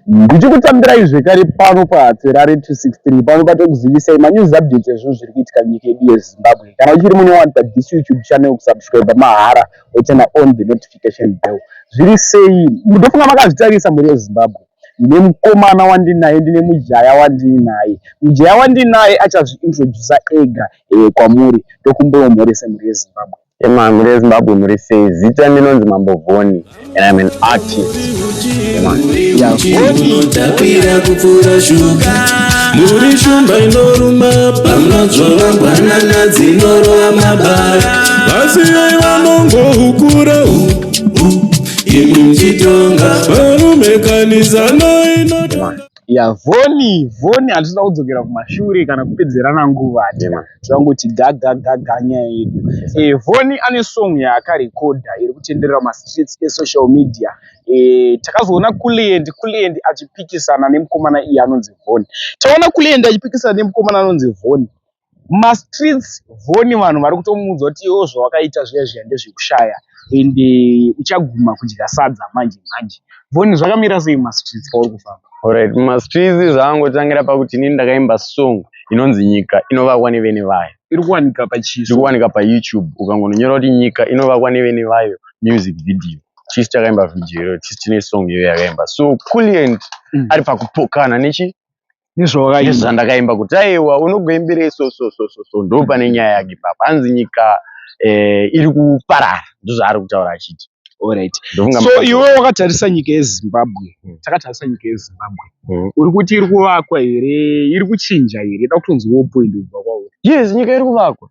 Ndichikutambirai zvekare pano paHatswerare 263 pano patokuzivisai manews updates ezvinhu zviri kuitika munyika yedu yeZimbabwe. Kana uchiri mune one this YouTube channel kusubscribe mahara wochana on the notification bell. Zviri sei? Ndofunga makazvitarisa muri yeZimbabwe. Ndine mukomana wandinaye, ndine mujaya wandinaye. Mujaya wandinaye achazviintroducer ega kwamuri tokumboomhorese muri yeZimbabwe. Muri yeZimbabwe muri sei? Zita ndinonzi Mambo Voni and I'm an artist. Tapira kupfura shuka muri shumba inoruma pamadzva vangwanana dzinorova mabara vasiyai vanongohukura imi mchitonga varume kanisano inotonga. Voni hatisina kudzokera kumashure kana kupedzerana nguva tinongoti gaga nyaya yedu. Voni ane song yaakarekodha iri kutenderera mastreets esocial media. Takazoona Kuleend achipikisana nemukomana iye anonzi Voni. Taona Kuleend achipikisana nemukomana anonzi Voni. Mastreets Voni vanhu vari kutomuudza kuti iwo zvawakaita zviya ndezvekushaya ende uchaguma kudya sadza manje. Voni zvakamira sei mastreets pauri kufamba? Alright, mastreets zvakangotangira pakuti inini ndakaimba song inonzi Nyika inovakwa nevene vayo. Iri kuwanika pachii? Iri kuwanika paYouTube. Ukangonyora kuti Nyika inovakwa nevene vayo music video. Chisi chakaimba video iro, chisi chine song iyo yakaimba. So Kuleend ari pakupokana nezvandakaimba kuti aiwa unogoimbira so ndo pane nyaya yake papa. Hanzi Nyika iri kuparara ndozvaari kutaura achiti. Alright. So iwe wakatarisa nyika yeZimbabwe. Takatarisa nyika yeZimbabwe. Uri kuti iri kuvakwa here, iri kuchinja here, ida kutonzi wopoint ubva kwauri? Yes, nyika iri kuvakwa.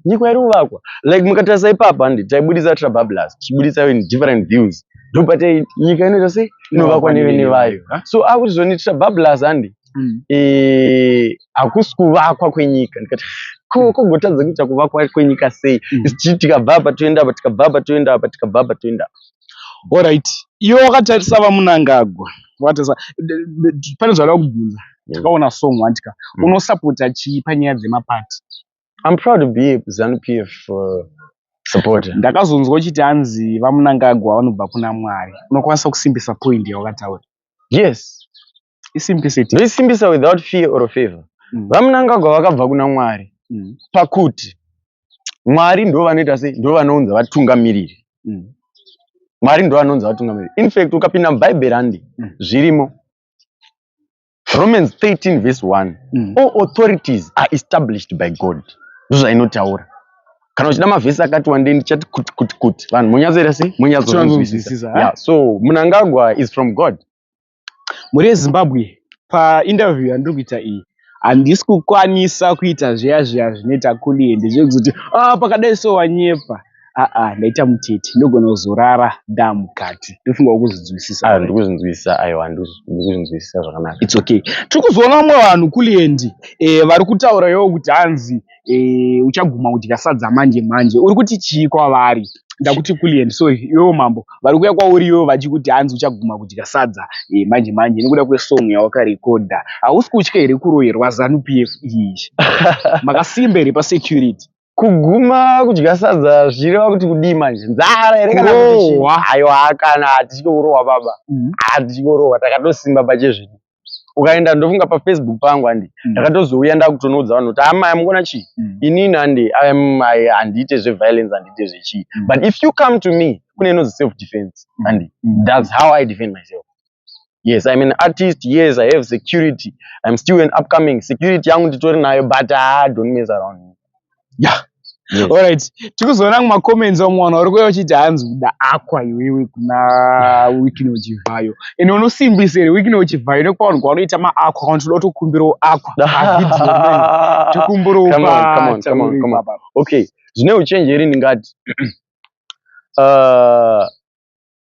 Nyika iri kuvakwa. Like mukatarisa ipapa ndi taibudisa Trabablas, tichibudisa different views. Ndopate nyika inoita sei inovakwa nevene vayo. So akuti zvoni Trabablas handi hakusi kuvakwa kwenyika. Ndikati kogotadza kuita kuvakwa kwenyika sei? Tikabva apa toenda apa, tikabva apa toenda apa, tikabva apa toenda apa. Alright. Iwe wakatarisa vaMunangagwa. Pane zvada kubvunza. Takaona song wantika. Unosapota chii panyaya dzemapati? I'm proud to be a ZANU-PF supporter. Ndakazonzwa uchiti hanzi vaMunangagwa vanobva kuna Mwari. Unokwanisa kusimbisa point yawakataura? Yes. Isimbisiti. Ndoisimbisa without fear or favor. VaMunangagwa vakabva kuna Mwari. Pakuti Mwari ndo vanoita sei? Ndo vanounza vatungamiriri. Mwari ndo anonzi vatungamiriri. In fact ukapinda muBhayibheri handi zvirimo. Romans 13 verse 1. All authorities are established by God. Ndozvainotaura. Kana uchida mavhesi akati wandei ndichati kuti vanhu munyazoita sei? Munyazonzwisisa. Yeah, so Munangagwa is from God. Muri yeZimbabwe painterview yandiri kuita iyi handisi kukwanisa kuita zviya zvinoita Kuleend zvekuti pakadai so wanyepa. Ndaita mutete ndogona kuzorara mukati. Ndofunga kuzvinzwisisa. Ndikuzvinzwisisa aiwa ndikuzvinzwisisa zvakanaka. It's okay. Tiri kuzoona vamwe vanhu Kuleend vari kutaura iwo kuti hanzi uchaguma kudya sadza manje. Uri kuti chii kwavari? Ndakuti Kuleend, so iwewo Mambo vari kuuya kwauri iwewo vachikuti hanzi uchaguma kudya sadza manje nekuda kwesong yawakarekodha. Hausi kutya here kuroherwa ZANU-PF iyi? Makasimba here pasecurity? Kuguma kudya sadza zvireva kuti kudii manje? Nzara here kana kuti chii? Aiwa kana hatichikorohwa baba. Hatichikorohwa, takatosimba pachezvedu. Ukaenda ndofunga paFacebook pangu handi ndakatozouya ndakutonoudza vanhu kuti amai mukona chii? Inini handi handiite zveviolence, handiite zvechii. But if you come to me kune inonzi self defense handi. That's how I defend myself. Yes, I'm an artist. Yes, I have security. I'm still an upcoming. Security yangu nditori nayo, but don't mess around me. Yeah. Yes. Alright. Tikuzoona kumacomments omwana uri kuuya uchiti hanzi kuda akwa iwewe kuna Wikini Uchivhayo. Ende unosimbisa here Wikini Uchivhayo nekwavanhu kwavanoita maakwa kana toda kutokumbirawo akwa. Tikumbirawo come on. Okay. Zvine uchenjeri ndingati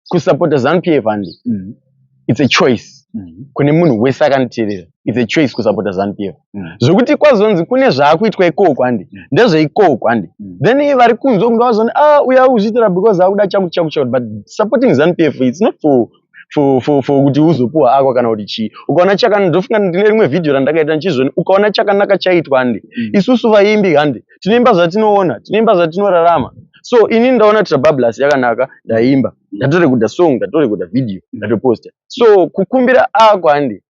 kusupporta ZANU-PF handi. It's a choice. Kune munhu wese akaniteerera. It's a choice kusupporta ZANU-PF. Zvokuti kwazonzi kune zvaakuitwa ikoko handi. Ndezveikoko handi. Then vari kunzwa kunge vazoni uya uzviitira because akuda chaku. But supporting ZANU-PF it's not for kuti uzopuwa akwa kana kuti chii. Ukaona chakanaka, ndofunga ndine rimwe video randakaita ndichizvoni, ukaona chakanaka chaitwa handi. Isusu vaimbi handi. Tinoimba zvatinoona, tinoimba zvatinorarama. So ini ndaona Trabablas yakanaka ndaimba ndatorekodha song ndatorekodha video ndatoposta. So kukumbira ako handi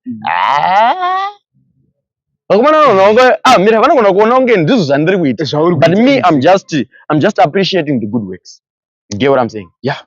mira vanogona kuona kunge ndizvo zvandiri kuita, but me I'm just appreciating the good works. You get what I'm saying? Yeah.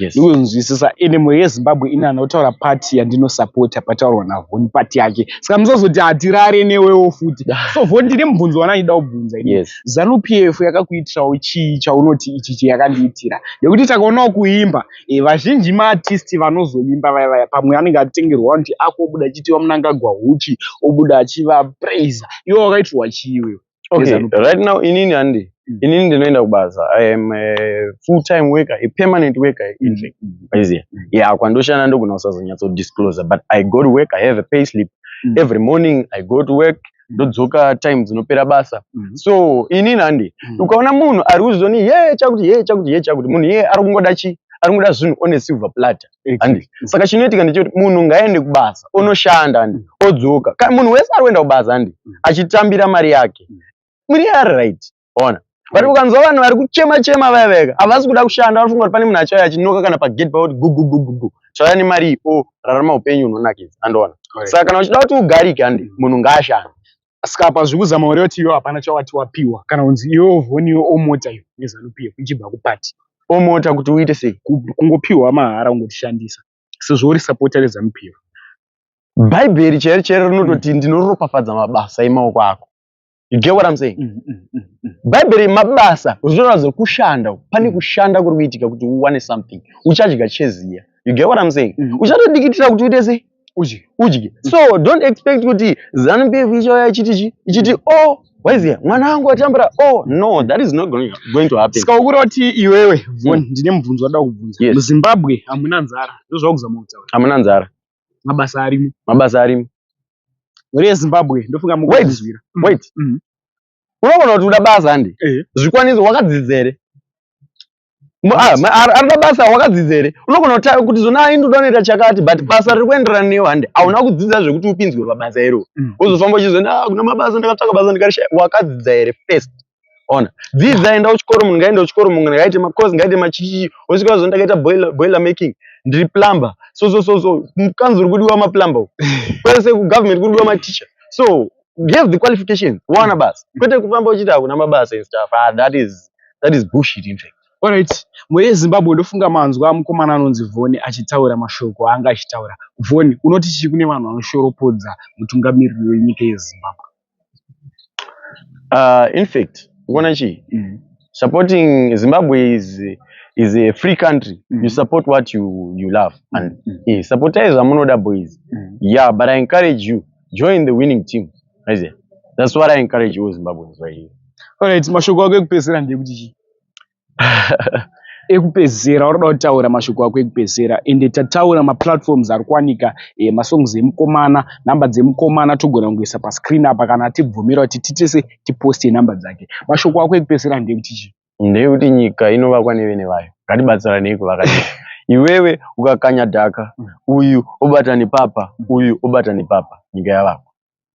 Yes. Nzwisisa ine mwe yeZimbabwe ina anotaura party yandinosapota pataurwa naVhoni party yake. Saka muzozoti hatirare newewo futi. So Vhoni ndine mubvunzo wandinoda kubvunza ini. Yes. ZANU-PF yakakuitirawo chii chaunoti ichi yakandiitira? Nekuti takaonawo kuimba, vazhinji maartist vanozoimba vaya pamwe anenge atengerwa kuti akobuda achitiwa Mnangagwa Huchi, obuda achiva praise. Iwe wakaitirwa chii iwewe? Okay, right now inini handi. Inini ndinoenda kubasa. I am a full-time worker, a permanent worker in fact. Yeah, kwandoshana ndogona usazonyatso disclosure, but I go to work, I have a pay slip. Every morning I go to work, ndodzoka time dzinopera basa. So inini handi, ukaona munhu ari kuzoni chakuti munhu ari kungoda chi? Ari kungoda zvinhu on a silver platter. Handi. Saka chinoitika ndechoti munhu ngaende kubasa, onoshanda handi, odzoka. Munhu wese ari kuenda kubasa handi, achitambira mari yake. Muri are right. Ona. But ukanzwa vanhu vari kuchema vaya havasi kuda kushanda, vanofunga kuti pane munhu achauya achinoka kana pagate pakuti gugu chauya nemari rarama upenyu hunonakidza. Andoona. Saka kana uchida kuti ugarike handi, munhu ngaashande. Saka apa zvekuzama uri kuti iwe hapana chawati wapiwa kana kunzi iwewo Vhoni omota iyo neZANU-PF ichibva kupati. Omota kuti uite sei? Kungopiwa mahara ungotishandisa. Sezvo uri supporter reZANU-PF. Bhaibheri chero rinototi ndinoropafadza mabasa emaoko ako. You get what I'm saying? Bhaibheri mabasa zvorazvo kushanda, pane kushanda kuri kuitika kuti uwane something. Uchadya cheziya. You get what I'm saying? Uchatodikitira kuti uite sei? Udye. So don't expect kuti ZANU-PF ichauya ichiti waiziya mwana wangu atambira no, that is not going to happen. Saka ukuri kuti iwewe Vhoni ndine mubvunzo wada kubvunza. MuZimbabwe hamuna nzara. Ndozvakuzama kutaura. Hamuna nzara. Mabasa arimo. Muri yeZimbabwe ndofunga mukuzvira. Wait. Unogona kuti uda basa handi? Zvikwaniso wakadzidza ere? Arina basa wakadzidza ere? Unogona kuti zona indoda kunoita chakati, but basa riri kuenderana newe handi. Hauna kudzidza zvekuti upinzwe pabasa ero. Uzofamba uchizoti kuna mabasa ndakatsvaka basa ndikarishaya. Wakadzidza ere first? Ona. Dzidza, enda kuchikoro, munhu ngaende kuchikoro, munhu ngaite macourse, ngaite machichi. Wosvika zo ndakaita boiler making. Ndiri plumber. So. Mukanzi uri kudiwa maplumber. Kwese kugovernment kudiwa mateacher. So give the qualifications. Wana basa. Kwete kufamba uchiti hakuna mabasa and stuff. That is bullshit in fact. Alright. Muri yeZimbabwe ndofunga manzwa mukomana anonzi Vhoni achitaura mashoko anga achitaura. Vhoni, unoti chii kune vanhu vanoshoropodza mutungamiriri wenyika yeZimbabwe? In fact, unaona chii? Supporting Zimbabwe is a free country. You support what you love. And supporters are monoda boys. Yeah, but I encourage you, join the winning team. That's what I encourage you Zimbabweans right here. Alright, mashoko ako ekupedzisira ndekuti chii? Ekupedzisira unoda kutaura mashoko ako ekupedzisira ende tataura maplatforms ari kuwanika masongs emukomana, namba dzemukomana togona kungoisa pascreen apa kana atibvumira kuti titese tiposte namba dzake. Mashoko ako ekupedzisira ndekuti chii? Ndekuti nyika inovakwa nevene vayo. Ngatibatsiranei kuvaka nyika. Iwewe ukakanya dhaka, uyu obata nepapa, uyu obata nepapa, nyika yavakwa.